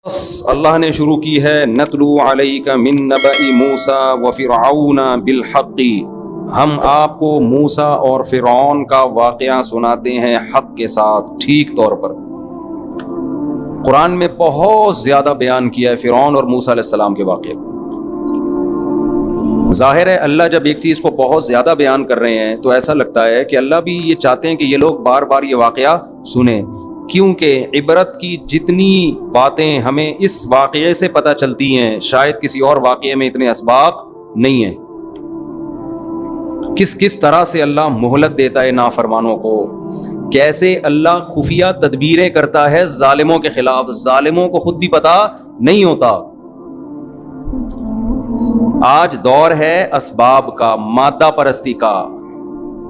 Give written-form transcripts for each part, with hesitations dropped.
اللہ نے شروع کی ہے نتلو علیک من نبأ موسیٰ و فرعون بالحق، ہم آپ کو موسیٰ اور فرعون کا واقعہ سناتے ہیں حق کے ساتھ، ٹھیک طور پر۔ قرآن میں بہت زیادہ بیان کیا ہے فرعون اور موسیٰ علیہ السلام کے واقعے۔ ظاہر ہے اللہ جب ایک چیز کو بہت زیادہ بیان کر رہے ہیں تو ایسا لگتا ہے کہ اللہ بھی یہ چاہتے ہیں کہ یہ لوگ بار بار یہ واقعہ سنیں، کیونکہ عبرت کی جتنی باتیں ہمیں اس واقعے سے پتہ چلتی ہیں شاید کسی اور واقعے میں اتنے اسباق نہیں ہیں۔ کس طرح سے اللہ مہلت دیتا ہے نافرمانوں کو، کیسے اللہ خفیہ تدبیریں کرتا ہے ظالموں کے خلاف، ظالموں کو خود بھی پتہ نہیں ہوتا۔ آج دور ہے اسباب کا، مادہ پرستی کا،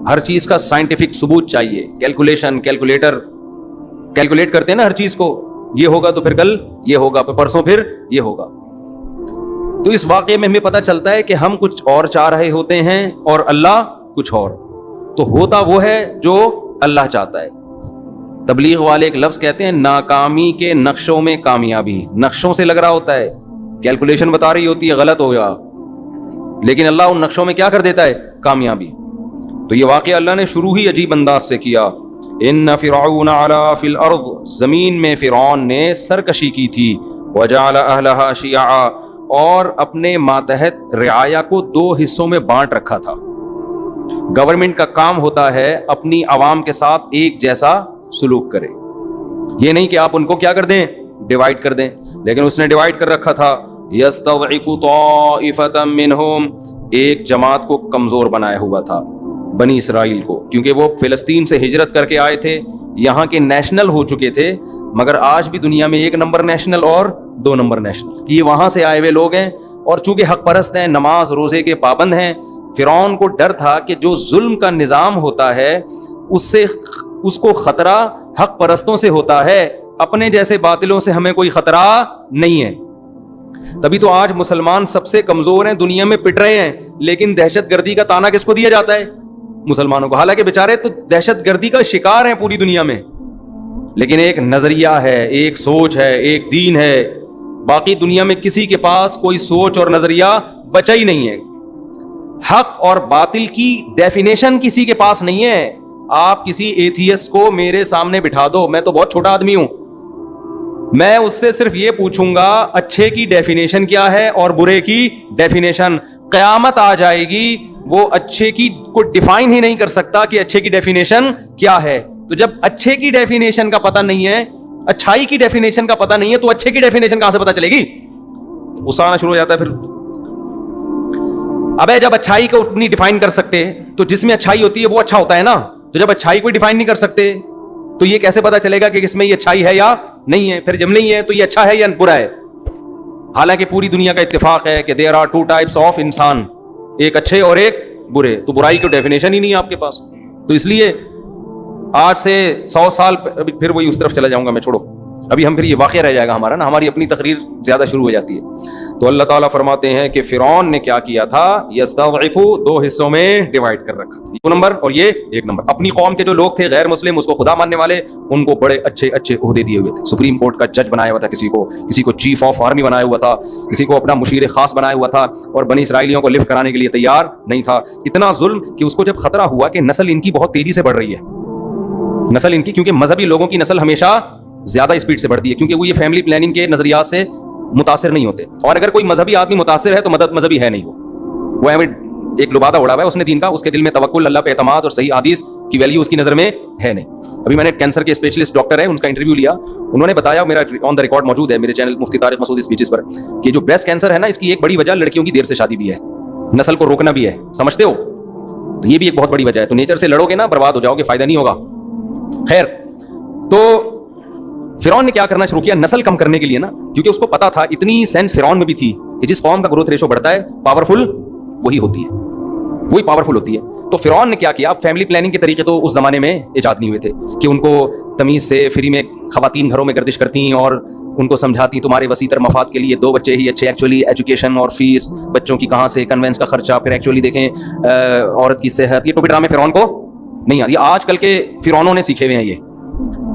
ہر چیز کا سائنٹیفک ثبوت چاہیے، کیلکولیٹر کیلکولیٹ کرتے ہیں نا ہر چیز کو، یہ ہوگا تو پھر کل یہ ہوگا، پھر پرسوں پھر یہ ہوگا۔ تو اس واقعے میں ہمیں پتہ چلتا ہے کہ ہم کچھ اور چاہ رہے ہوتے ہیں اور اللہ کچھ اور، تو ہوتا وہ ہے جو اللہ چاہتا ہے۔ تبلیغ والے ایک لفظ کہتے ہیں ناکامی کے نقشوں میں کامیابی، نقشوں سے لگ رہا ہوتا ہے، کیلکولیشن بتا رہی ہوتی ہے غلط ہوگا، لیکن اللہ ان نقشوں میں کیا کر دیتا ہے؟ کامیابی۔ تو یہ واقعہ اللہ نے شروع ہی عجیب انداز سے کیا۔ ان فرعون علا فی الارض، زمین میں فرعون نے سرکشی کی تھی، وجعل اہلہا شیعا، اور اپنے ماتحت رعایا کو دو حصوں میں بانٹ رکھا تھا۔ گورنمنٹ کا کام ہوتا ہے اپنی عوام کے ساتھ ایک جیسا سلوک کرے، یہ نہیں کہ آپ ان کو کیا کر دیں؟ ڈیوائیڈ کر دیں، لیکن اس نے ڈیوائیڈ کر رکھا تھا۔ یستضعف طائفة منہم، ایک جماعت کو کمزور بنایا ہوا تھا بنی اسرائیل کو، کیونکہ وہ فلسطین سے ہجرت کر کے آئے تھے، یہاں کے نیشنل ہو چکے تھے، مگر آج بھی دنیا میں ایک نمبر نیشنل اور دو نمبر نیشنل، یہ وہاں سے آئے ہوئے لوگ ہیں، اور چونکہ حق پرست ہیں، نماز روزے کے پابند ہیں۔ فرعون کو ڈر تھا کہ جو ظلم کا نظام ہوتا ہے اس کو خطرہ حق پرستوں سے ہوتا ہے، اپنے جیسے باطلوں سے ہمیں کوئی خطرہ نہیں ہے۔ تبھی تو آج مسلمان سب سے کمزور ہیں، دنیا میں پٹ رہے ہیں، لیکن دہشت گردی کا تانا کس کو دیا جاتا ہے؟ مسلمانوں کو، حالانکہ بیچارے تو دہشت گردی کا شکار ہیں پوری دنیا میں، لیکن ایک نظریہ ہے، ایک سوچ ہے، ایک دین ہے، باقی دنیا میں کسی کے پاس کوئی سوچ اور نظریہ بچا ہی نہیں ہے۔ حق اور باطل کی ڈیفینیشن کسی کے پاس نہیں ہے۔ آپ کسی ایتھیسٹ کو میرے سامنے بٹھا دو، میں تو بہت چھوٹا آدمی ہوں، میں اس سے صرف یہ پوچھوں گا اچھے کی ڈیفینیشن کیا ہے اور برے کی ڈیفینیشن۔ قیامت آ جائے گی، وہ اچھے کی کو ڈیفائن ہی نہیں کر سکتا کہ اچھے کی ڈیفینیشن کیا ہے۔ تو جب اچھے کی ڈیفینیشن کا پتہ نہیں ہے، اچھائی کی ڈیفینیشن کا پتہ نہیں ہے، تو اچھے کی ڈیفینیشن کہاں سے پتہ چلے گی؟ غصہ آنا شروع ہو جاتا ہے پھر۔ ابے جب اچھائی کو نہیں ڈیفائن کر سکتے تو جس میں اچھائی ہوتی ہے وہ اچھا ہوتا ہے نا، تو جب اچھائی کو ڈیفائن نہیں کر سکتے تو یہ کیسے پتہ چلے گا کہ اس میں یہ اچھائی ہے یا نہیں ہے؟ پھر جب نہیں ہے تو یہ اچھا ہے یا برا ہے؟ حالانکہ پوری دنیا کا اتفاق ہے کہ there are two types of انسان، ایک اچھے اور ایک برے، تو برائی کی ڈیفینیشن ہی نہیں ہے آپ کے پاس۔ تو اس لیے آج سے 100 سال پھر وہی اس طرف چلا جاؤں گا میں، چھوڑو ابھی ہم، پھر یہ واقعہ رہ جائے گا ہمارا نا، ہماری اپنی تقریر زیادہ شروع ہو جاتی ہے۔ تو اللہ تعالیٰ فرماتے ہیں کہ فرعون نے کیا کیا تھا؟ یستضعف، دو حصوں میں ڈیوائیڈ کر رکھا تھا، 2 نمبر اور یہ 1 نمبر۔ اپنی قوم کے جو لوگ تھے غیر مسلم، اس کو خدا ماننے والے، ان کو بڑے اچھے عہدے دیے ہوئے تھے، سپریم کورٹ کا جج بنایا ہوا تھا، کسی کو چیف آف آرمی بنایا ہوا تھا، کسی کو اپنا مشیر خاص بنایا ہوا تھا، اور بنی اسرائیلیوں کو لفٹ کرانے کے لیے تیار نہیں تھا۔ اتنا ظلم کہ اس کو جب خطرہ ہوا کہ نسل ان کی بہت تیزی سے بڑھ رہی ہے، نسل ان کی، کیونکہ مذہبی لوگوں کی نسل ہمیشہ زیادہ اسپیڈ سے بڑھتی ہے، کیونکہ وہ یہ فیملی پلاننگ کے نظریات سے متاثر نہیں ہوتے، اور اگر کوئی مذہبی آدمی متاثر ہے تو مذہبی ہے نہیں، وہ ایک لبادہ اڑا ہوا ہے اس نے دین کا، اس کے دل میں توکل، اللہ پہ اعتماد اور صحیح حدیث کی ویلیو اس کی نظر میں ہے نہیں۔ ابھی میں نے کینسر کے اسپیشلسٹ ڈاکٹر ہیں، ان کا انٹرویو لیا، انہوں نے بتایا، میرا آن دا ریکارڈ موجود ہے میرے چینل مفتی طارق مسعود اسپیچز پر، کہ جو بریسٹ کینسر ہے نا، اس کی ایک بڑی وجہ لڑکیوں کی دیر سے شادی بھی ہے، نسل کو روکنا بھی ہے، سمجھتے ہو؟ تو یہ بھی ایک بہت بڑی وجہ ہے۔ تو نیچر سے لڑو گے نا، برباد ہو جاؤ گے، فائدہ نہیں ہوگا۔ خیر، تو فرعون نے کیا کرنا شروع کیا؟ نسل کم کرنے کے لیے نا، کیونکہ اس کو پتا تھا، اتنی سینس فرعون میں بھی تھی کہ جس قوم کا گروتھ ریشو بڑھتا ہے پاورفل وہی ہوتی ہے، وہی پاورفل ہوتی ہے۔ تو فرعون نے کیا کیا؟ اب فیملی پلاننگ کے طریقے تو اس زمانے میں ایجاد نہیں ہوئے تھے کہ ان کو تمیز سے فری میں خواتین گھروں میں گردش کرتی ہیں اور ان کو سمجھاتی تمہارے وسیع تر مفاد کے لیے 2 بچے ہی اچھے۔ ایکچولی ایجوکیشن اور فیس بچوں کی کہاں سے، کنوینس کا خرچہ، پھر ایکچولی دیکھیں عورت کی صحت، یہ ٹوپی ڈرامے فرعون کو نہیں آتی۔ آج کل کے فرعونوں نے سیکھے ہوئے ہیں یہ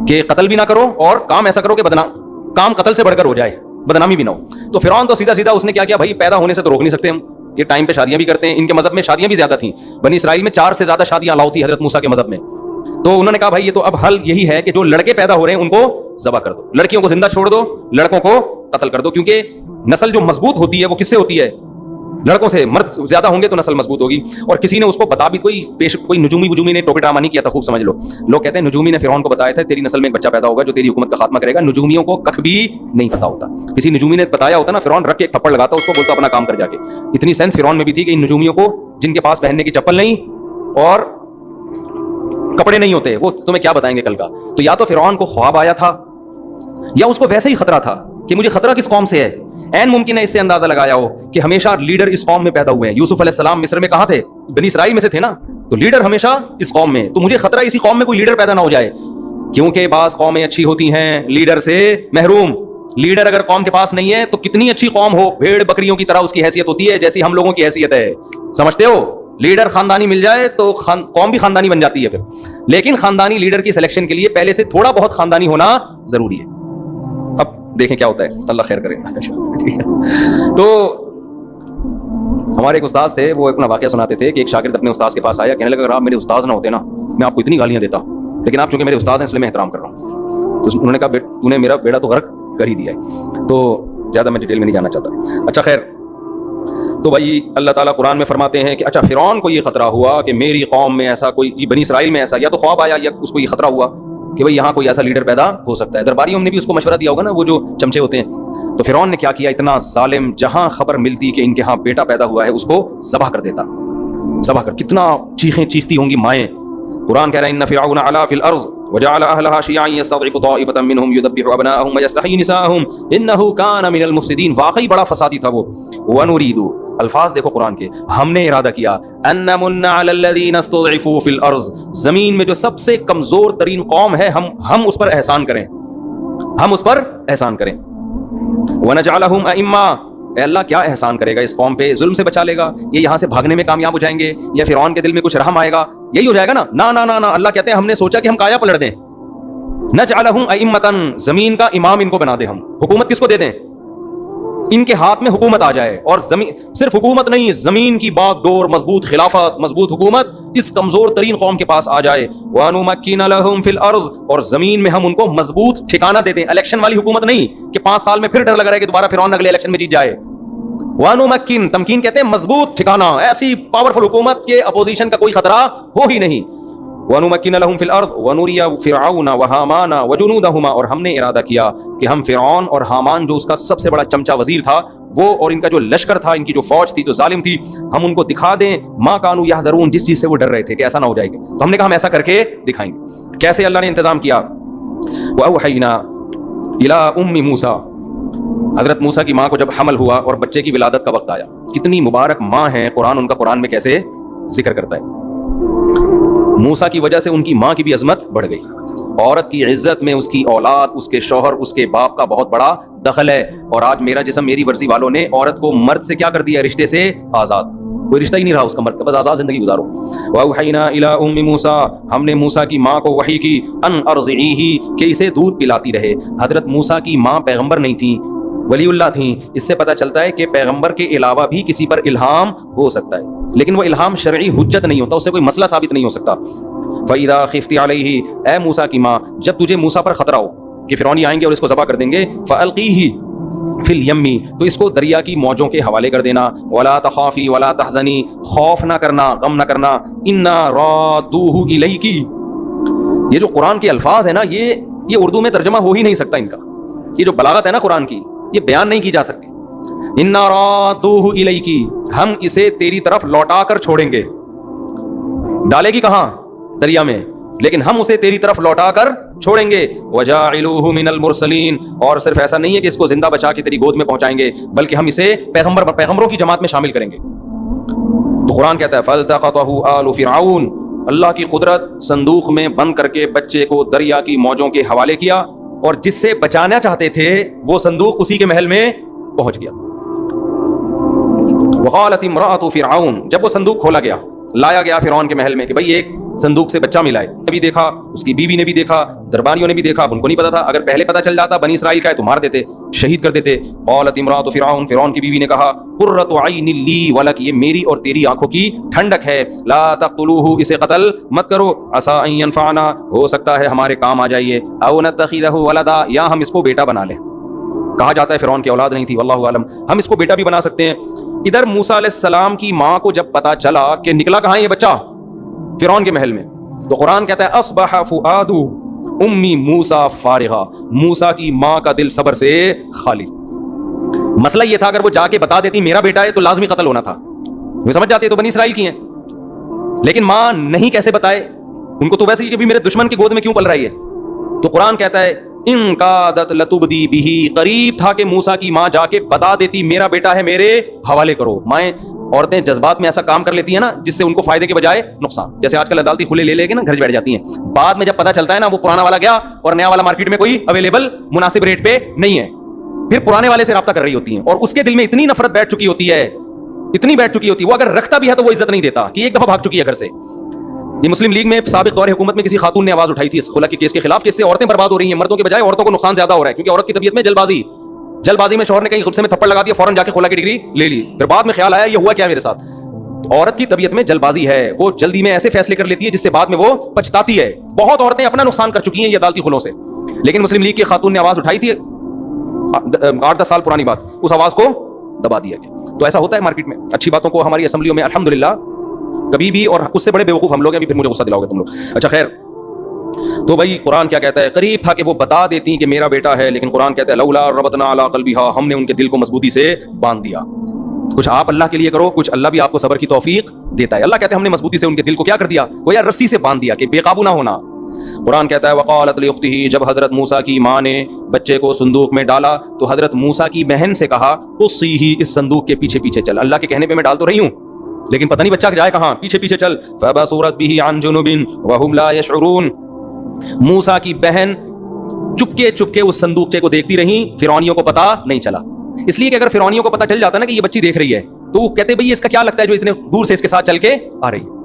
کہ قتل بھی نہ کرو اور کام ایسا کرو کہ بدنام، کام قتل سے بڑھ کر ہو جائے، بدنامی بھی نہ ہو. تو فرعون تو سیدھا سیدھا اس نے کیا کیا, بھائی پیدا ہونے سے تو روک نہیں سکتے ہم, یہ ٹائم پہ شادیاں بھی کرتے ہیں, ان کے مذہب میں شادیاں بھی زیادہ تھیں, بنی اسرائیل میں 4 سے زیادہ شادیاں الاؤ تھی حضرت موسیٰ کے مذہب میں. تو انہوں نے کہا بھائی یہ تو اب حل یہی ہے کہ جو لڑکے پیدا ہو رہے ہیں ان کو ذبح کر دو, لڑکیوں کو زندہ چھوڑ دو, لڑکوں کو قتل کر دو, کیونکہ نسل جو مضبوط ہوتی ہے وہ کس سے ہوتی ہے, لڑکوں سے. مرد زیادہ ہوں گے تو نسل مضبوط ہوگی. اور کسی نے اس کو بتا بھی, کوئی نجومی نے ٹوپی ڈرامہ نہیں کیا تھا, خوب سمجھ لو. لوگ کہتے ہیں نجومی نے فرعون کو بتایا تھا تیری نسل میں ایک بچہ پیدا ہوگا جو تیری حکومت کا خاتمہ کرے گا. نجومیوں کو کخ بھی نہیں پتا ہوتا. کسی نجومی نے بتایا ہوتا نا, فرعون رکھ کے ایک تھپڑ لگاتا, اس کو بولتا اپنا کام کر جا کے. اتنی سینس فرعون میں بھی تھی کہ ان نجومیوں کو, جن کے پاس پہننے کی چپل نہیں اور کپڑے نہیں ہوتے, وہ تمہیں کیا بتائیں گے کل کا. تو یا تو فرعون کو خواب آیا تھا یا اس کو ویسے ہی خطرہ تھا کہ مجھے خطرہ کس قوم سے ہے. این ممکن ہے اس سے اندازہ لگایا ہو کہ ہمیشہ لیڈر اس قوم میں پیدا ہوئے ہیں. یوسف علیہ السلام مصر میں کہاں تھے, بنی اسرائیل میں سے تھے نا, تو لیڈر ہمیشہ اس قوم میں. تو مجھے خطرہ اسی قوم میں کوئی لیڈر پیدا نہ ہو جائے, کیونکہ بعض قومیں اچھی ہوتی ہیں لیڈر سے محروم. لیڈر اگر قوم کے پاس نہیں ہے تو کتنی اچھی قوم ہو, بھیڑ بکریوں کی طرح اس کی حیثیت ہوتی ہے جیسی ہم لوگوں کی حیثیت ہے. سمجھتے ہو, لیڈر خاندانی مل جائے تو قوم بھی خاندانی بن جاتی ہے پھر. لیکن خاندانی لیڈر کی سلیکشن کے لیے پہلے سے تھوڑا بہت خاندانی ہونا ضروری ہے. اب دیکھیں کیا ہوتا ہے, اللہ خیر کرے. تو ہمارے ایک استاذ تھے, وہ اپنا واقعہ سناتے تھے کہ ایک شاگرد اپنے استاذ کے پاس آیا, کہنے لگا اگر آپ میرے استاذ نہ ہوتے نا میں آپ کو اتنی گالیاں دیتا, لیکن آپ چونکہ میرے استاذ ہیں اس لیے میں احترام کر رہا ہوں. تو انہوں نے کہا تو نے میرا بیڑا تو غرق کر ہی دیا ہے. تو زیادہ میں ڈیٹیل میں نہیں جانا چاہتا. اچھا خیر, تو بھائی اللہ تعالیٰ قرآن میں فرماتے ہیں کہ اچھا فرعون کو یہ خطرہ ہوا کہ میری قوم میں ایسا کوئی, بنی اسرائیل میں ایسا, یا تو خواب آیا یا اس کو یہ خطرہ ہوا کہ بھئی یہاں کوئی ایسا لیڈر پیدا ہو سکتا ہے. درباریوں نے بھی اس کو مشورہ دیا ہوگا نا, وہ جو چمچے ہوتے ہیں. تو فرعون نے کیا کیا, اتنا ظالم, جہاں خبر ملتی کہ ان کے ہاں بیٹا پیدا ہوا ہے اس کو ذبح کر دیتا. ذبح کر, کتنا چیخیں چیختی ہوں گی مائیں. قرآن کہہ رہا ہے ان فرعون علا فی الارض وجعل اهلها شيعا يستضعف طائفة منهم يذبح ابناءهم ويستحيي نساءهم انه كان من المفسدين. واقعی بڑا فسادی تھا وہ. ونريد, الفاظ دیکھو قرآن کے, ہم نے ارادہ کیا ان نمن علی الذین استضعفوا فی الارض, زمین میں جو سب سے کمزور ترین قوم ہے ہم اس پر احسان کریں, ہم اس پر احسان کریں. ونجعلہم ائمہ, اے اللہ کیا احسان کرے گا اس قوم پہ, ظلم سے بچا لے گا, یہ یہاں سے بھاگنے میں کامیاب ہو جائیں گے, یا فرعون کے دل میں کچھ رحم آئے گا, یہی ہو جائے گا نا. نا نا نا نا, اللہ کہتے ہیں ہم نے سوچا کہ ہم کایا پلٹ دیں. نجعلہم ائمۃ, زمین کا امام ان کو بنا دیں ہم. حکومت کس کو دے دیں, ان کے ہاتھ میں حکومت آ جائے, اور زمین, صرف حکومت نہیں, زمین کی باغ ڈور, مضبوط خلافت, مضبوط حکومت اس کمزور ترین قوم کے پاس آ جائے. وَنُمَكِّنَ لَهُمْ فِي الْأَرْضِ, اور زمین میں ہم ان کو مضبوط ٹھکانہ دے دیں. الیکشن والی حکومت نہیں کہ 5 سال میں پھر ڈر لگ رہا ہے کہ دوبارہ فرعون اگلے الیکشن میں جیت جائے. وَنُمَكِّنَ, تمکین کہتے ہیں مضبوط ٹھکانہ, ایسی پاورفل حکومت کے اپوزیشن کا کوئی خطرہ ہو ہی نہیں. وَنُمَكِّنَ لَهُمْ فِي الْأَرْضِ وَنُرِيَ فِرْعَوْنَ وَهَامَانَ وَجُنُودَهُمَا, اور ہم نے ارادہ کیا کہ ہم فرعون اور حامان جو اس کا سب سے بڑا چمچا وزیر تھا, وہ اور ان کا جو لشکر تھا, ان کی جو فوج تھی جو ظالم تھی, ہم ان کو دکھا دیں ما کانوا یحذرون, جس چیز سے وہ ڈر رہے تھے کہ ایسا نہ ہو جائے گا. تو ہم نے کہا ہم ایسا کر کے دکھائیں گے. کیسے اللہ نے انتظام کیا. وَأَوْحَيْنَا إِلَىٰ أُمِّ مُوسَىٰ, حضرت موسیٰ کی ماں کو جب حمل ہوا اور بچے کی ولادت کا وقت آیا, کتنی مبارک ماں ہے, قرآن ان کا قرآن میں کیسے ذکر کرتا ہے. موسیٰ کی وجہ سے ان کی ماں کی بھی عظمت بڑھ گئی. عورت کی عزت میں اس کی اولاد, اس کے شوہر, اس کے باپ کا بہت بڑا دخل ہے. اور آج میرا جسم میری ورزی والوں نے عورت کو مرد سے کیا کر دیا, رشتے سے آزاد, کوئی رشتہ ہی نہیں رہا اس کا مرد کا, بس آزاد زندگی گزارو. وَأَوْحَيْنَا إِلَىٰ أُمِّ مُوسَىٰ, ہم نے موسیٰ کی ماں کو وحی کی, أَنْ أَرْضِعِيهِ, کہ اسے دودھ پلاتی رہے. حضرت موسیٰ کی ماں پیغمبر نہیں تھیں, ولی اللہ تھیں. اس سے پتہ چلتا ہے کہ پیغمبر کے علاوہ بھی کسی پر الہام ہو سکتا ہے, لیکن وہ الہام شرعی حجت نہیں ہوتا, اس سے کوئی مسئلہ ثابت نہیں ہو سکتا. فَإِذَا خِفْتِ عَلَيْهِ, اے موسیٰ کی ماں جب تجھے موسیٰ پر خطرہ ہو کہ فرعونی آئیں گے اور اس کو ذبح کر دیں گے, فَأَلْقِيهِ فِي الْيَمِّ, تو اس کو دریا کی موجوں کے حوالے کر دینا. وَلَا تَخَافِي وَلَا تَحْزَنِي, خوف نہ کرنا, غم نہ کرنا. إِنَّا رَادُّوهُ إِلَيْكِ, یہ جو قرآن کے الفاظ ہیں نا, یہ اردو میں ترجمہ ہو ہی نہیں سکتا ان کا. یہ جو بلاغت ہے نا قرآن کی, یہ بیان نہیں کی جا سکتی. إِنَّا رَادُّوهُ إِلَيْكِ, ہم اسے تیری طرف لوٹا کر چھوڑیں گے. ڈالے گی کہاں, دریا میں, لیکن ہم اسے تیری طرف لوٹا کر چھوڑیں گے. وَجَاعِلُوهُ مِنَ الْمُرْسَلِينَ, اور صرف ایسا نہیں ہے کہ اس کو زندہ بچا کے تیری گود میں پہنچائیں گے, بلکہ ہم اسے پیغمبروں کی جماعت میں شامل کریں گے. تو قرآن کہتا ہے فَالْتَقَطَهُ آلُ فِرْعَوْنَ, اللہ کی قدرت صندوق میں بند کر کے بچے کو دریا کی موجوں کے حوالے کیا, اور جس سے بچانا چاہتے تھے وہ صندوق اسی کے محل میں پہنچ گیا. وقالت امرأة فرعون, جب وہ صندوق کھولا گیا, لایا گیا فرعون کے محل میں کہ بھئی ایک صندوق سے بچہ ملا ہے, بھی دیکھا, اس کی بیوی نے بھی دیکھا, درباریوں نے بھی دیکھا, اب ان کو نہیں پتا تھا. اگر پہلے پتا چل جاتا بنی اسرائیل کا ہے تو مار دیتے, شہید کر دیتے. قالت امرأۃ فرعون, فرعون کی بیوی نے کہا, قرۃ عین لی ولک, یہ میری اور تیری آنکھوں کی ٹھنڈک ہے. لا تقتلوہ, اسے قتل مت کرو. عسیٰ ان ینفعنا, ہو سکتا ہے ہمارے کام آ جائیے. او نتخذہ ولدا, یا ہم اس کو بیٹا بنا لیں. کہا جاتا ہے فرعون کی اولاد نہیں تھی, واللہ عالم, ہم اس کو بیٹا بھی بنا سکتے ہیں. ادھر موسیٰ علیہ السلام کی ماں کو جب پتا چلا کہ نکلا کہاں یہ بچہ, فرعون کے محل میں, تو قرآن کہتا ہے اصبح فؤاد امی موسیٰ فارغا, موسیٰ کی ماں کا دل صبر سے خالی. مسئلہ یہ تھا اگر وہ جا کے بتا دیتی میرا بیٹا ہے تو لازمی قتل ہونا تھا, وہ سمجھ جاتے تو بنی اسرائیل کی ہیں. لیکن ماں نہیں کیسے بتائے ان کو, تو ویسے ہی کہ بھی میرے دشمن کی گود میں کیوں پل رہی ہے. تو قرآن کہتا ہے ان کادت لتبدی بہ, قریب تھا کہ موسیٰ کی ماں جا کے بتا دیتی میرا بیٹا ہے میرے حوالے کرو. مائیں عورتیں جذبات میں ایسا کام کر لیتی ہیں نا جس سے ان کو فائدے کے بجائے نقصان. جیسے آج کل عدالتی کھلے لے کے نا گھر بیٹھ جاتی ہیں, بعد میں جب پتا چلتا ہے نا وہ پرانا والا گیا اور نیا والا مارکیٹ میں کوئی اویلیبل مناسب ریٹ پہ نہیں ہے, پھر پرانے والے سے رابطہ کر رہی ہوتی ہیں, اور اس کے دل میں اتنی نفرت بیٹھ چکی ہوتی ہے, اتنی بیٹھ چکی ہوتی ہے, وہ اگر رکھتا بھی ہے تو وہ عزت نہیں دیتا کہ ایک دفعہ بھاگ چکی ہے گھر سے. یہ مسلم لیگ میں سابق دور حکومت میں کسی خاتون نے آواز اٹھائی تھی اس خلا کے کیس کے خلاف, کہ اس سے عورتیں برباد ہو رہی ہیں, مردوں کے بجائے عورتوں کو نقصان زیادہ ہو رہا ہے, کیونکہ عورت کی طبیعت میں جلد بازی میں شوہر نے کہیں غصے میں تھپڑ لگا دیا, فوراً جا کے خلا کی ڈگری لے لی, پھر بعد میں خیال آیا یہ ہوا کیا میرے ساتھ. عورت کی طبیعت میں جلد بازی ہے, وہ جلدی میں ایسے فیصلے کر لیتی ہے جس سے بعد میں وہ پچھتاتی ہے. بہت عورتیں اپنا نقصان کر چکی ہیں یہ عدالتی خلوں سے, لیکن مسلم لیگ کی خاتون نے آواز اٹھائی تھی 8-10 سال پرانی بات, اس آواز کو دبا دیا گیا. تو ایسا ہوتا ہے مارکیٹ میں, اچھی باتوں کو ہماری اسمبلیوں میں الحمدللہ کبھی بھی, اور اس سے بڑے بیوقوف ہم لوگ ہیں, ابھی پھر مجھے غصہ دلاؤ گے تم لوگ. اچھا خیر, تو بھائی قرآن کیا کہتا ہے, قریب تھا کہ وہ بتا دیتی کہ میرا بیٹا ہے, لیکن قرآن کہتا ہے لولا ربطنا علی قلبها, ہم نے ان کے دل کو مضبوطی سے باندھ دیا. کچھ آپ اللہ کے لیے کرو, کچھ اللہ بھی آپ کو صبر کی توفیق دیتا ہے. اللہ کہتا ہے ہم نے مضبوطی سے ان کے دل کو کیا کر دیا, وہ یا رسی سے باندھ دیا کہ بے قابو نہ ہونا. قرآن کہتا ہے وقالت لاختہ, جب حضرت موسیٰ کی ماں نے بچے کو صندوق میں ڈالا تو حضرت موسیٰ کی بہن سے کہا قصیہ, اس صندوق کے پیچھے پیچھے چل. اللہ کے کہنے پہ میں ڈال تو رہی ہوں لیکن پتہ نہیں بچہ جائے کہاں, پیچھے پیچھے چل. فبصرت به عن جنب وهم لا يشعرون, موسیٰ کی بہن چپکے چپکے اس صندوقچے کو دیکھتی رہی, فرعونیوں کو پتا نہیں چلا. اس لیے کہ اگر فرعونیوں کو پتا چل جاتا نا کہ یہ بچی دیکھ رہی ہے تو وہ کہتے بھئی اس کا کیا لگتا ہے جو اتنے دور سے اس کے ساتھ چل کے آ رہی ہے,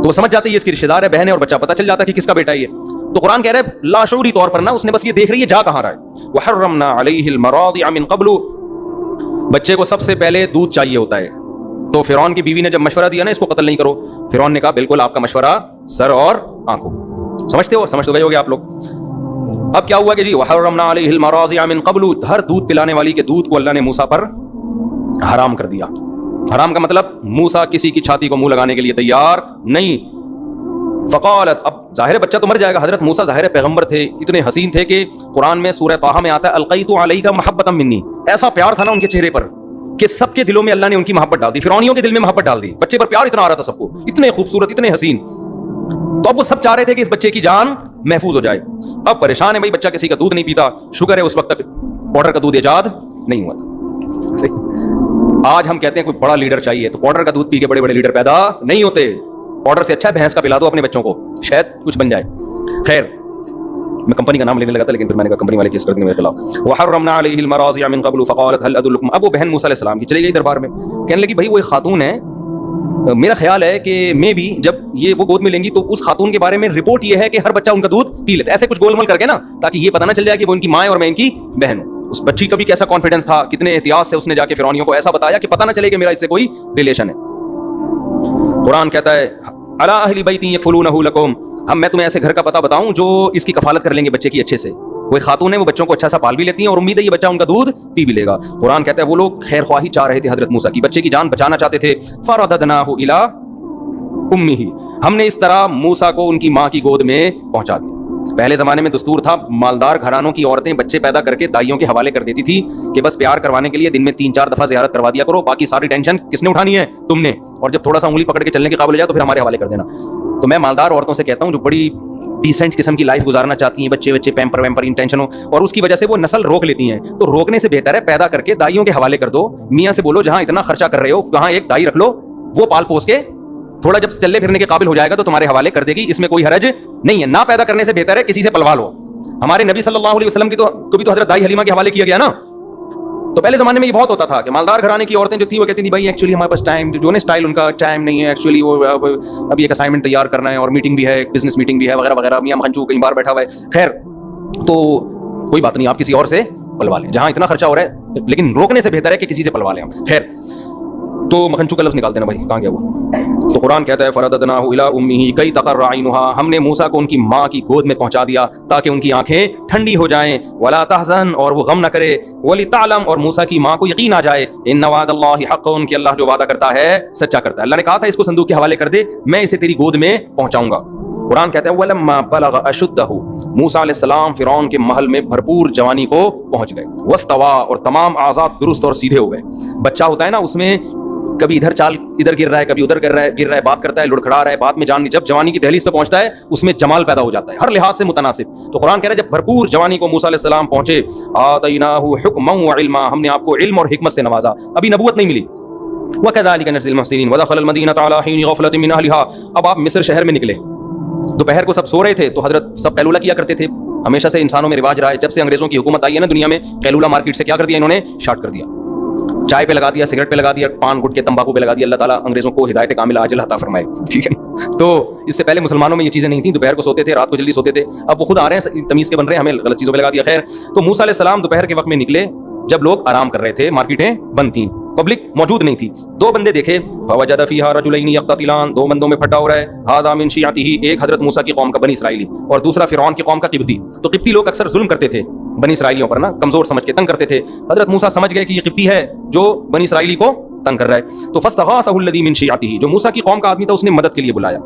تو وہ سمجھ جاتے یہ اس کی رشتہ دار ہے, بہن ہے, اور بچہ پتا چل جاتا کہ کس کا بیٹا ہے یہ. تو قرآن کہہ رہا ہے لاشعوری طور پر نا, اس نے بس یہ دیکھ رہی ہے جا کہاں رہا ہے. وحرمنا علیہ المراضع من قبل, بچے کو سب سے پہلے دودھ چاہیے ہوتا ہے. تو فرعون کی بیوی نے جب مشورہ دیا نا اس کو قتل نہیں کرو, فرعون نے کہا بالکل آپ کا مشورہ سر اور آنکھوں. سمجھتے ہو, سمجھ تو گئے ہوگے آپ لوگ. اب کیا ہوا کہ جی وحرمنا علیہ المراضع من قبل, ہر دودھ پلانے والی کے دودھ کو اللہ نے موسیٰ پر حرام کر دیا. حرام کا مطلب موسیٰ کسی کی چھاتی کو منہ لگانے کے لیے تیار نہیں. فقالت, اب ظاہر بچہ تو مر جائے گا. حضرت موسیٰ ظاہر پیغمبر تھے, اتنے حسین تھے کہ قرآن میں سورہ طٰہٰ میں آتا ہے القیت علیک محبۃ منی, ایسا پیار تھا نا ان کے چہرے پر کہ سب کے دلوں میں اللہ نے ان کی محبت ڈال دی. فرعونیوں کے دل میں محبت ڈال دی, بچے پر پیار اتنا آ رہا تھا سب کو, اتنے خوبصورت اتنے حسین. تو اب وہ سب چاہ رہے تھے کہ اس بچے کی جان محفوظ ہو جائے. اب پریشان ہے بھائی, بچہ کسی کا دودھ نہیں پیتا, شکر ہے اس وقت تک پاؤڈر کا دودھ ایجاد نہیں ہوا تھا. آج ہم کہتے ہیں کوئی بڑا لیڈر چاہیے تو پاؤڈر کا دودھ پی کے بڑے بڑے لیڈر پیدا نہیں ہوتے. پاؤڈر سے اچھا ہے بھینس کا پلا دو اپنے بچوں کو, شاید کچھ بن جائے. خیر, میں کمپنی کا نام لینے لگا تھا لیکن پھر میں نے کہا کمپنی والے کیس کر دیں میرے خلاف. وحرمنا علیہ المراضع من قبل فقالت هل ادلکم, اب وہ بہن موسیٰ علیہ السلام کی چلی گئی دربار میں, کہنے لگی بھائی وہ ایک خاتون ہے, میرا خیال ہے کہ میں بھی جب یہ وہ گود میں لیں گی تو اس خاتون کے بارے میں رپورٹ یہ ہے کہ ہر بچہ ان کا دودھ پی لیتا ہے, ایسے کچھ گول مول کر کے نا, تاکہ یہ پتہ نہ چل جائے کہ وہ ان کی ماں ہے اور میں ان کی بہن ہوں. اس بچی کا بھی کیسا کانفیڈنس تھا, کتنے احتیاط سے اس نے جا کے فرعونیوں کو ایسا بتایا کہ پتہ نہ چلے کہ میرا اس سے کوئی ریلیشن ہے. قرآن کہتا ہے علی اہل بیت یکفلونہ لکم, ہم میں تمہیں ایسے گھر کا پتہ بتاؤں جو اس کی کفالت کر لیں گے بچے کی اچھے سے. وہ خاتون ہے, وہ بچوں کو اچھا سا پال بھی لیتی ہیں اور امید ہے یہ بچہ ان کا دودھ پی بھی لے گا. قرآن کہتا ہے وہ لوگ خیر خواہی چاہ رہے تھے حضرت موسیٰ کی, بچے کی جان بچانا چاہتے تھے. فرددناہ الی امہ, ہم نے اس طرح موسیٰ کو ان کی ماں کی گود میں پہنچا دیا. پہلے زمانے میں دستور تھا, مالدار گھرانوں کی عورتیں بچے پیدا کر کے دائیوں کے حوالے کر دیتی تھی کہ بس پیار کروانے کے لیے دن میں 3-4 دفعہ زیارت کروا دیا کرو, باقی ساری ٹینشن کس نے اٹھانی ہے, تم نے, اور جب تھوڑا سا انگلی پکڑ کے چلنے کے قابل ہو جائے تو پھر ہمارے حوالے کر دینا. تو میں مالدار عورتوں سے کہتا ہوں جو بڑی ڈیسنٹ قسم کی لائف گزارنا چاہتی ہیں, بچے پیمپر ویمپر ان ٹینشن ہو, اور اس کی وجہ سے وہ نسل روک لیتی ہیں, تو روکنے سے بہتر ہے پیدا کر کے دائیوں کے حوالے کر دو. میاں سے بولو جہاں اتنا خرچہ کر رہے ہو وہاں ایک دائی رکھ لو, وہ پال پوس کے تھوڑا جب چلنے پھرنے کے قابل ہو جائے گا تو تمہارے حوالے کر دے گی, اس میں کوئی حرج نہیں ہے. نہ پیدا کرنے سے بہتر ہے کسی سے پلوا لو. ہمارے نبی صلی اللہ علیہ وسلم کی تو کبھی تو حضرت دائی حلیمہ کے حوالے کیا گیا نا, تو پہلے زمانے میں یہ بہت ہوتا تھا کہ مالدار گھرانے کی عورتیں جو تھیں وہ کہتی تھیں بھائی ایکچولی ہمارے پاس ٹائم جو ہے اسٹائل ان کا ٹائم نہیں ہے، ایکچولی وہ ابھی ایک اسائنمنٹ تیار کرنا ہے اور میٹنگ بھی ہے، ایک بزنس میٹنگ بھی ہے وغیرہ وغیرہ، میاں مخنچو کہیں باہر بیٹھا ہوا ہے. خیر تو کوئی بات نہیں، آپ کسی اور سے پلوا لیں، جہاں اتنا خرچہ ہو رہا ہے، لیکن روکنے سے بہتر ہے کہ کسی سے پلوا لیں ہم. خیر تو مخنچو کا لفظ نکال دینا بھائی، کہاں گیا وہ؟ تو قرآن کہتا ہے فرددناہ الی امہ کئی تقر عینھا، ہم نے موسیٰ کو ان کی ماں کی گود میں پہنچا دیا تاکہ ان کی آنکھیں ٹھنڈی ہو جائیں، ولا تحزن اور وہ غم نہ کرے، ولتعلم اور موسیٰ کی ماں کو یقین آ جائے، ان وعد اللہ حق، کہ اللہ جو وعدہ کرتا ہے سچا کرتا ہے. اللہ نے کہا تھا اس کو صندوق کے حوالے کر دے، میں اسے تیری گود میں پہنچاؤں گا. قرآن کہتا ہے وَلَمَّا بَلَغَ أَشُدَّهُ، موسیٰ علیہ السلام فرعون کے محل میں بھرپور جوانی کو پہنچ گئے، وَاسْتَوَىٰ اور تمام اعضاء درست اور سیدھے ہو گئے. بچہ ہوتا ہے نا، اس میں کبھی ادھر چال ادھر گر رہا ہے، کبھی ادھر گر رہا ہے، بات کرتا ہے لڑکھڑا رہا ہے، بات میں جان، جب جوانی کی دہلیز پہ پہنچتا ہے اس میں جمال پیدا ہو جاتا ہے ہر لحاظ سے متناسب. تو قرآن کہہ رہا ہے جب بھرپور جوانی کو موسیٰ علیہ السلام پہنچے، آتَيْنَاهُ حُكْمًا وَعِلْمًا، ہم نے آپ کو علم اور حکمت سے نوازا، ابھی نبوت نہیں ملی. وَكَذَلِكَ نَجْزِي الْمُحْسِنِينَ وَدَخَلَ الْمَدِينَةَ عَلَىٰ حِينِ غَفْلَةٍ مِّنْ أَهْلِهَا. اب آپ مصر شہر میں نکلے، دوپہر کو سب سو رہے تھے تو حضرت سب قیلولہ کیا کرتے تھے، ہمیشہ سے انسانوں میں رواج رہا ہے. جب سے انگریزوں کی حکومت آئی ہے نا دنیا میں، قیلولہ مارکیٹ سے کیا کر دیا انہوں نے، شارٹ کر دیا، چائے پہ لگا دیا، سگریٹ پہ لگا دیا، پان گٹکے تمباکو پہ لگا دیا. اللہ تعالیٰ انگریزوں کو ہدایت کاملہ عاجلہ عطا فرمائے. ٹھیک ہے، تو اس سے پہلے مسلمانوں میں یہ چیزیں نہیں تھیں، دوپہر کو سوتے تھے، رات کو جلدی سوتے تھے. اب وہ خود آ رہے ہیں تمیز کے بن رہے ہیں، ہمیں غلط چیزوں پہ لگا دیا. خیر تو موسیٰ علیہ السلام دوپہر کے وقت میں نکلے جب لوگ آرام کر رہے تھے، مارکیٹیں بند تھیں، پبلک موجود نہیں تھی. دو بندے دیکھے، فوجد فیہا رجلین یقتتلان، دو بندوں میں پھٹا ہو رہا ہے، ھذا من شیعتہ، ایک حضرت موسیٰ کی قوم کا بنی اسرائیلی اور دوسرا فرعون کی قوم کا قبطی. تو قبطی لوگ اکثر ظلم کرتے تھے بنی اسرائیلیوں پر نا، کمزور سمجھ کے تنگ کرتے تھے. حضرت موسیٰ سمجھ گئے کہ یہ قبطی ہے جو بنی اسرائیلی کو تنگ کر رہا ہے. تو فاستغاثہ الذی من شیعتہ، جو موسیٰ کی قوم کا آدمی تھا اس نے مدد کے لیے بلایا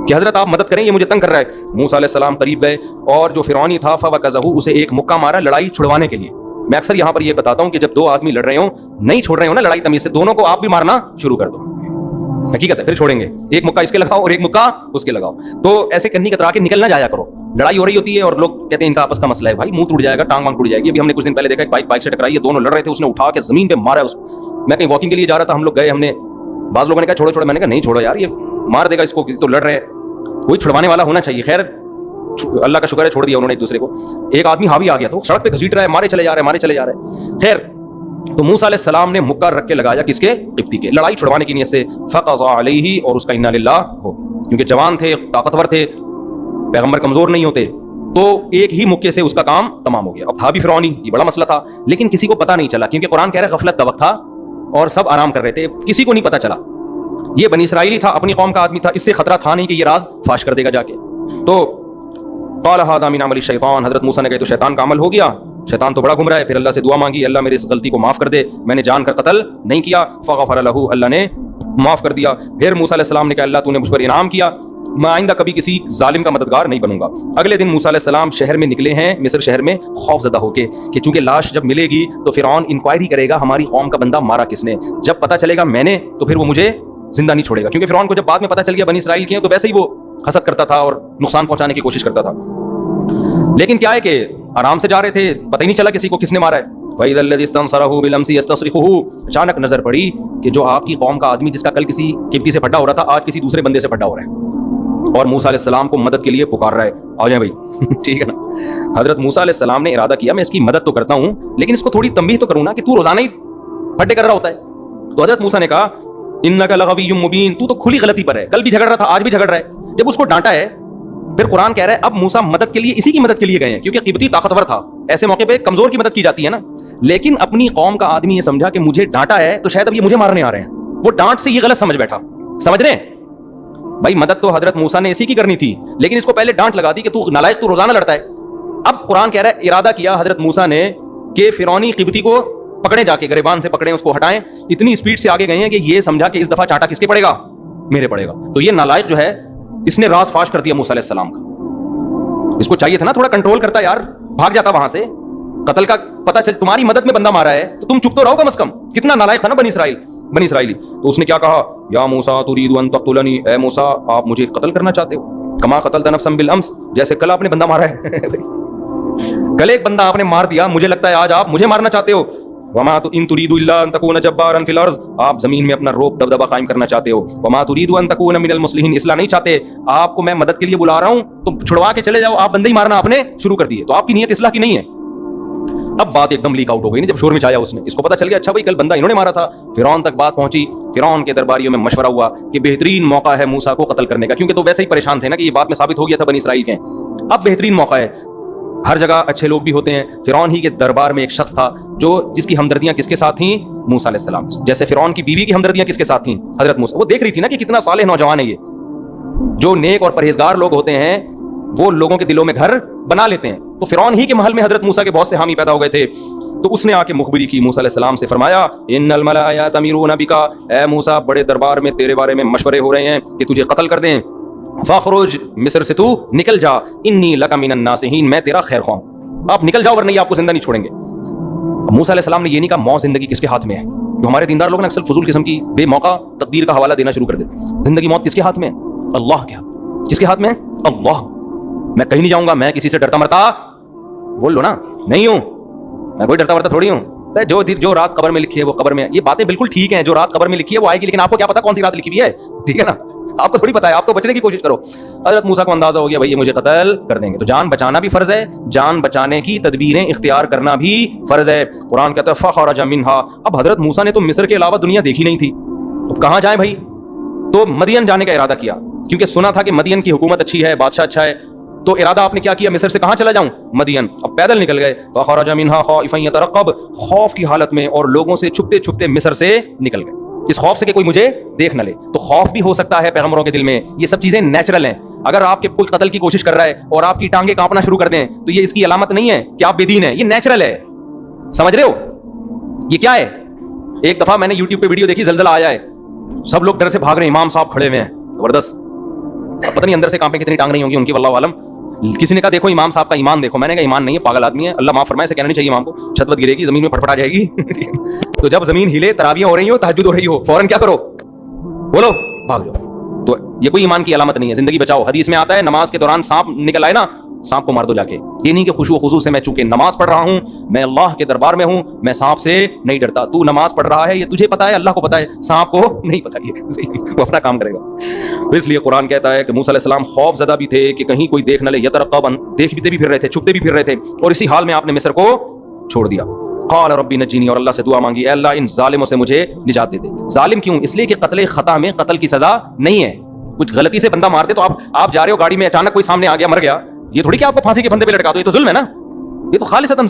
کہ حضرت آپ مدد کریں، یہ مجھے تنگ کر رہا ہے. موسیٰ علیہ السلام قریب گئے اور جو فرعونی تھا فوکزہ، اسے ایک مکہ مارا لڑائی چھڑوانے کے لیے. میں اکثر یہاں پر یہ بتاتا ہوں کہ جب دو آدمی لڑ رہے ہوں، نہیں چھوڑ رہے ہوں نا لڑائی تمیز سے، دونوں کو آپ بھی مارنا شروع کر دو، حقیقت ہے، پھر چھوڑیں گے. ایک مکہ اس کے لگاؤ اور ایک مکہ اس کے لگاؤ. تو ایسے کنی کترا کے نکل نہ جایا کرو. لڑائی ہو رہی ہوتی ہے اور لوگ کہتے ہیں ان کا آپس کا مسئلہ ہے، بھائی منہ ٹوٹ جائے گا، ٹانگ وانگ ٹوٹ جائے گی. ابھی ہم نے کچھ دن پہلے دیکھا ایک بائک سے ٹکرائی ہے، دونوں لڑ رہے تھے، اس نے اٹھا کے زمین پہ مارا اس کو. میں کہیں واکنگ کے لیے جا رہا تھا، ہم لوگ گئے، ہم نے بعض لوگوں نے کہا چھوڑو چھوڑو، میں نے کہا نہیں چھوڑو یار، یہ مار دے گا اس کو، تو لڑ رہے ہیں، کوئی چھڑوانے والا ہونا چاہیے. خیر اللہ کا شکر ہے چھوڑ دیا انہوں نے ایک دوسرے کو. ایک آدمی حاوی آ گیا تو سڑک پہ گھسیٹ رہا ہے، مارے چلے جا رہے. خیر تو موسیٰ علیہ السلام نے مکہ رکھ کے لگایا کس کے، قبطی کے، لڑائی چھڑوانے کی نیت سے. فقضى علیہ، اور اس کا انا للہ ہو، کیونکہ جوان تھے، طاقتور تھے، پیغمبر کمزور نہیں ہوتے، تو ایک ہی مکے سے اس کا کام تمام ہو گیا. اب تھا بھی فرعونی، یہ بڑا مسئلہ تھا، لیکن کسی کو پتہ نہیں چلا، کیونکہ قرآن کہہ رہا ہے غفلت کا وقت تھا اور سب آرام کر رہے تھے، کسی کو نہیں پتہ چلا. یہ بنی اسرائیلی تھا، اپنی قوم کا آدمی تھا، اس سے خطرہ تھا نہیں کہ یہ راز فاش کر دے گا جا کے. تو قال ھذا من عمل الشیطان، حضرت موسیٰ نے کہا تو شیطان کا عمل ہو گیا، شیطان تو بڑا گھوم رہا ہے. پھر اللہ سے دعا مانگی، اللہ میرے اس غلطی کو معاف کر دے، میں نے جان کر قتل نہیں کیا. فغفر لہ، اللہ نے معاف کر دیا. پھر موسیٰ علیہ السلام نے کہا اللہ تو نے مجھ پر انعام کیا، میں آئندہ کبھی کسی ظالم کا مددگار نہیں بنوں گا. اگلے دن موسیٰ علیہ السلام شہر میں نکلے ہیں، مصر شہر میں، خوف زدہ ہو کے کہ چونکہ لاش جب ملے گی تو فرعون انکوائری کرے گا ہماری قوم کا بندہ مارا کس نے. جب پتہ چلے گا میں نے تو پھر وہ مجھے زندہ نہیں چھوڑے گا، کیونکہ فرعون کو جب بعد میں پتہ چل گیا بنی اسرائیل کے ہیں تو ویسے ہی وہ حسد کرتا تھا اور نقصان پہنچانے کی کوشش کرتا تھا. لیکن کیا ہے کہ آرام سے جا رہے تھے، پتہ ہی نہیں چلا کسی کو کس نے مارا ہے. وَإِذَا الَّذِي اسْتَنصَرَهُ بِالْأَمْسِ يَسْتَصْرِخُهُ، اچانک نظر پڑی کہ جو آپ کی قوم کا آدمی جس کا کل کسی قبطی سے پھٹا ہو رہا تھا، آج کسی دوسرے بندے سے پھٹا ہو رہا ہے اور موسیٰ علیہ السلام کو مدد کے لیے پکار رہا ہے، آ جائیں بھائی. ٹھیک ہے نا. حضرت موسیٰ علیہ السلام نے ارادہ کیا میں اس کی مدد تو کرتا ہوں لیکن اس کو تھوڑی تنبیہ تو کروں نا کہ تو روزانہ ہی پھٹے کر رہا ہوتا ہے. تو حضرت موسیٰ نے کہا اِنَّكَ لَغَوِيٌّ مُبِينٌ، تو کھلی غلطی پر ہے، کل بھی جھگڑ رہا تھا آج بھی جھگڑ رہا ہے. جب اس کو ڈانٹا ہے پھر قرآن کہہ رہا ہے اب موسیٰ مدد کے لیے اسی کی مدد کے لیے گئے ہیں، کیونکہ قبطی طاقتور تھا، ایسے موقع پہ کمزور کی مدد کی جاتی ہے نا. لیکن اپنی قوم کا آدمی یہ سمجھا کہ مجھے ڈانٹا ہے تو شاید اب یہ مجھے مارنے آ رہے ہیں، وہ ڈانٹ سے یہ غلط سمجھ بیٹھا. سمجھ رہے ہیں بھائی، مدد تو حضرت موسیٰ نے اسی کی کرنی تھی، لیکن اس کو پہلے ڈانٹ لگا دی کہ تو نالائق، تو روزانہ لڑتا ہے. اب قرآن کہہ رہا ہے ارادہ کیا حضرت موسیٰ نے کہ فرعونی قبطی کو پکڑے، جا کے گریبان سے پکڑیں، اس کو ہٹائیں. اتنی اسپیڈ سے آگے گئے ہیں کہ یہ سمجھا کہ اس دفعہ چاٹا کس کے پڑے گا، میرے پڑے گا. تو یہ نالائق جو ہے اس نے راز فاش کر دیا موسیٰ علیہ السلام کا. اس کو چاہیے تھا نا تھوڑا کنٹرول کرتا، یار بھاگ جاتا وہاں سے. قتل کا پتہ چل تمہاری مدد میں بندہ مارا ہے تو تم چپ تو رہو کم از کم. کتنا نالائق تھا نا بنی اسرائیلی. تو اس نے کیا کہا، یا موسیٰ ترید ان تقتلنی، اے موسیٰ آپ مجھے قتل کرنا چاہتے ہو، کما قتلت نفسا بالامس، جیسے کل آپ نے بندہ مارا ہے. کل ایک بندہ آپ نے مار دیا، مجھے لگتا ہے آج آپ مجھے مارنا چاہتے ہو. وما ان تريد الا ان تكون جبارا في الارض، آپ زمین میں اپنا روب دبدبہ قائم کرنا چاہتے ہو. وما تريد ان تكون من المصلحين، اصلاح نہیں چاہتے. آپ کو میں مدد کے لیے بلا رہا ہوں تو چھڑوا کے چلے جاؤ، آپ بندے ہی مارنا آپ نے شروع کر دیے، تو آپ کی نیت اصلاح کی نہیں ہے. اب بات ایک دم لیک آؤٹ ہو گئی نا جب شور مچایا اس نے. اس کو پتا چل گیا اچھا بھائی کل بندہ انہوں نے مارا تھا. فرعون تک بات پہنچی. فرعون کے درباریوں میں مشورہ ہوا کہ بہترین موقع ہے موسیٰ کو قتل کرنے کا, کیونکہ تو ویسے ہی پریشان تھے نا کہ یہ بات میں ثابت ہو گیا تھا بنی اسرائیل کے. اب بہترین موقع ہے. ہر جگہ اچھے لوگ بھی ہوتے ہیں. فرعون ہی کے دربار میں ایک شخص تھا جس کی ہمدردیاں کس کے ساتھ تھیں؟ موسیٰ علیہ السلام. جیسے فرعون کی بیوی کی ہمدردیاں کس کے ساتھ تھیں؟ حضرت موسیٰ. وہ دیکھ رہی تھی نا کہ کتنا صالح نوجوان ہے یہ. جو نیک اور پرہیزگار لوگ ہوتے ہیں وہ لوگوں کے دلوں میں گھر بنا لیتے ہیں. تو فرعون ہی کے محل میں حضرت موسیٰ کے بہت سے حامی پیدا ہو گئے تھے. تو اس نے آ کے مخبری کی موسیٰ علیہ السلام سے, فرمایا ان الملأ یأتمرون بک, اے موسیٰ بڑے دربار میں تیرے بارے میں مشورے ہو رہے ہیں کہ تجھے قتل کر دیں. فاخرج, مصر سے تو نکل جا, انی لک من الناصحین, میں تیرا خیر خواہ ہوں, آپ نکل جاؤ ورنہ یہ آپ کو زندہ نہیں چھوڑیں گے. موسیٰ علیہ السلام نے یہ نہیں کہا موت زندگی کس کے ہاتھ میں ہے. جو ہمارے دیندار لوگ نے اکثر فضول قسم کی بے موقع تقدیر کا حوالہ دینا شروع کر دیتے. زندگی موت کس کے ہاتھ میں ہے؟ اللہ کے ہاتھ. کس کے ہاتھ میں ہے؟ اللہ. میں کہیں نہیں جاؤں گا, میں کسی سے ڈرتا مرتا بول لو نا نہیں ہوں, میں کوئی ڈرتا مرتا تھوڑی ہوں. جو رات قبر میں لکھی ہے وہ قبر میں. یہ باتیں بالکل ٹھیک ہیں, جو رات قبر میں لکھی ہے وہ آئے گی, لیکن آپ کو کیا پتا کون سی رات لکھی ہوئی ہے؟ ٹھیک ہے نا, آپ کو تھوڑی پتا ہے, آپ تو بچنے کی کوشش کرو. حضرت موسیٰ کو اندازہ ہو گیا بھائی یہ مجھے قتل کر دیں گے, تو جان بچانا بھی فرض ہے, جان بچانے کی تدبیریں اختیار کرنا بھی فرض ہے. قرآن کہتا ہے فخرج منہا. اب حضرت موسیٰ نے تو مصر کے علاوہ دنیا دیکھی نہیں تھی, اب کہاں جائیں بھائی؟ تو مدین جانے کا ارادہ کیا, کیونکہ سنا تھا کہ مدین کی حکومت اچھی ہے, بادشاہ اچھا ہے. تو ارادہ آپ نے کیا کیا, مصر سے کہاں چلا جاؤں؟ مدین. اب پیدل نکل گئے. فخرج منہا خائفا یترقب, خوف کی حالت میں اور لوگوں سے چھپتے چھپتے مصر سے نکل گئے, اس خوف سے کہ کوئی مجھے دیکھ نہ لے. تو خوف بھی ہو سکتا ہے پیغمبروں کے دل میں, یہ سب چیزیں نیچرل ہیں. اگر آپ کے کوئی قتل کی کوشش کر رہا ہے اور آپ کی ٹانگیں کانپنا شروع کر دیں تو یہ اس کی علامت نہیں ہے کہ آپ بے دین ہیں, یہ نیچرل ہے. سمجھ رہے ہو یہ کیا ہے؟ ایک دفعہ میں نے یوٹیوب پہ ویڈیو دیکھی, زلزلہ آیا ہے, سب لوگ ڈر سے بھاگ رہے ہیں, امام صاحب کھڑے ہوئے ہیں زبردست, پتہ نہیں اندر سے کانپیں کتنی ٹانگ رہی ہوں گی ان کی, واللہ عالم. کسی نے کہا دیکھو امام صاحب کا ایمان دیکھو. میں نے کہا ایمان نہیں ہے, پاگل آدمی ہے, اللہ معاف فرمائے, سے کہنا نہیں چاہیے امام کو, چھت وت گرے گی, زمین میں پھٹ پھٹا جائے گی. تو جب زمین ہلے, تراویح ہو رہی ہو, تہجد ہو رہی ہو, فوراً کیا کرو, بولو بھاگ جاؤ. تو یہ کوئی ایمان کی علامت نہیں ہے, زندگی بچاؤ. حدیث میں آتا ہے نماز کے دوران سانپ نکل آئے نا, سانپ کو مار دو جا کے. یہ نہیں کہ خشوع و خضوع سے میں چونکہ نماز پڑھ رہا ہوں, میں اللہ کے دربار میں ہوں, میں سانپ سے نہیں ڈرتا. تو نماز پڑھ رہا ہے یہ تجھے پتا ہے, اللہ کو پتا ہے, سانپ کو نہیں پتا, یہ وہ اپنا کام کرے گا. تو اس لیے قرآن کہتا ہے کہ موسیٰ علیہ السلام خوف زدہ بھی تھے کہ کہیں کوئی دیکھ نہ لے. یترقبن, دیکھتے بھی پھر رہے تھے, چھپتے بھی پھر رہے تھے, اور اسی حال میں آپ نے مصر کو چھوڑ دیا. قال ربی نجینی, اور اللہ سے دعا مانگی, اے اللہ ان ظالموں سے مجھے نجات دے دے. ظالم کیوں؟ اس لیے کہ قتل خطا میں قتل کی سزا نہیں ہے. کچھ غلطی سے بندہ مارتے تو آپ جا رہے ہو گاڑی میں, اچانک کوئی سامنے آ گیا مر گیا, یہ تھوڑی کہ آپ کو پھانسی کے پھندے پہ لٹکا دو, یہ تو ظلم ہے نا, یہ تو خالصتاً